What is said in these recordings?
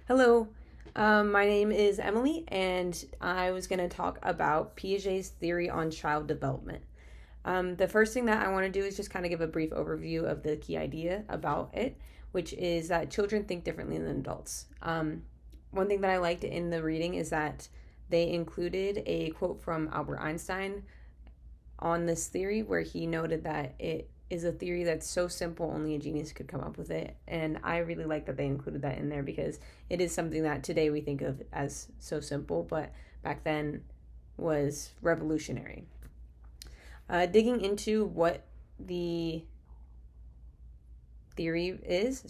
Hello, my name is Emily, and I was going to talk about Piaget's theory on child development. The first thing that I want to do is just kind of give a brief overview of the key idea about it, which is that children think differently than adults. One thing that I liked in the reading is that they included a quote from Albert Einstein on this theory where he noted that it is a theory that's so simple only a genius could come up with it, and I really like that they included that in there because it is something that today we think of as so simple, but back then was revolutionary. Digging into what the theory is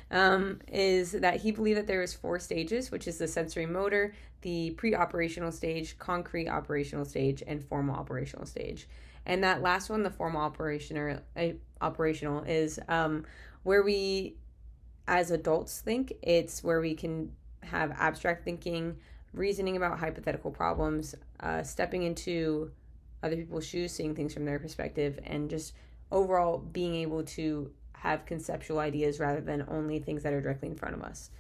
that he believed that there was four stages, which is the sensory motor, the pre-operational stage, concrete operational stage, and formal operational stage. And that last one, the formal operational is where we as adults think. It's where we can have abstract thinking, reasoning about hypothetical problems, stepping into other people's shoes, seeing things from their perspective, and just overall being able to have conceptual ideas rather than only things that are directly in front of us.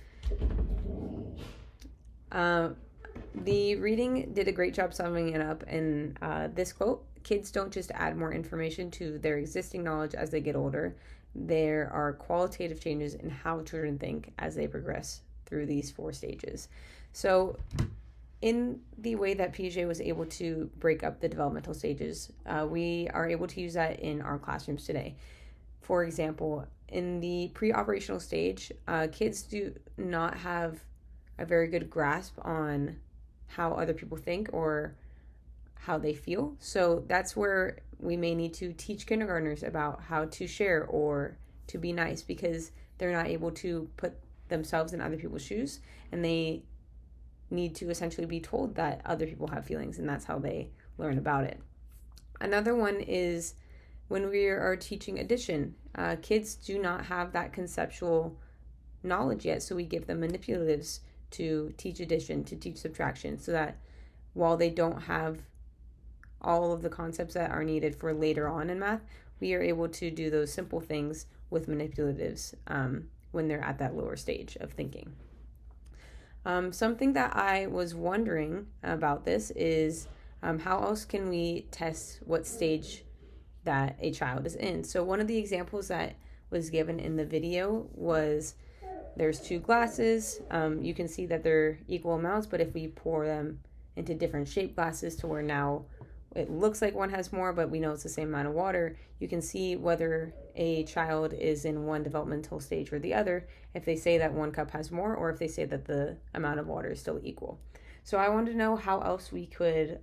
The reading did a great job summing it up in this quote. Kids don't just add more information to their existing knowledge as they get older. There are qualitative changes in how children think as they progress through these four stages. So in the way that Piaget was able to break up the developmental stages, we are able to use that in our classrooms today. For example, in the pre-operational stage, kids do not have a very good grasp on how other people think or how they feel. So that's where we may need to teach kindergartners about how to share or to be nice, because they're not able to put themselves in other people's shoes, and they need to essentially be told that other people have feelings, and that's how they learn about it. Another one is when we are teaching addition. Kids do not have that conceptual knowledge yet, so we give them manipulatives to teach addition, to teach subtraction, so that while they don't have all of the concepts that are needed for later on in math, we are able to do those simple things with manipulatives when they're at that lower stage of thinking. Something that I was wondering about this is how else can we test what stage that a child is in? So one of the examples that was given in the video was there's two glasses. You can see that they're equal amounts, but if we pour them into different shaped glasses to where now it looks like one has more, but we know it's the same amount of water, you can see whether a child is in one developmental stage or the other, if they say that one cup has more or if they say that the amount of water is still equal. So I wanted to know how else we could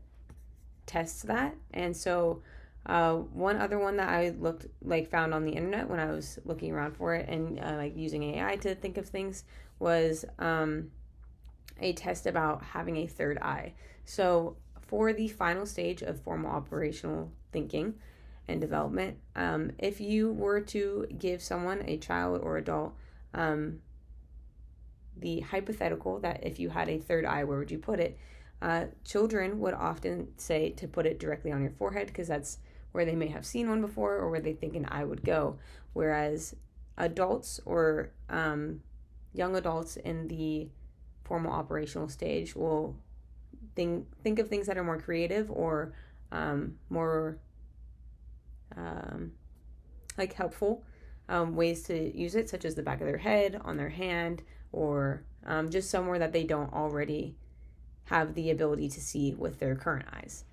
test that. And so one other one that I found on the internet when I was looking around for it and using AI to think of things was a test about having a third eye. So for the final stage of formal operational thinking and development, if you were to give someone, a child or adult, the hypothetical that if you had a third eye, where would you put it? Children would often say to put it directly on your forehead because that's where they may have seen one before or where they think an eye would go. Whereas adults or young adults in the formal operational stage will think of things that are more creative or more helpful ways to use it, such as the back of their head, on their hand, or just somewhere that they don't already have the ability to see with their current eyes.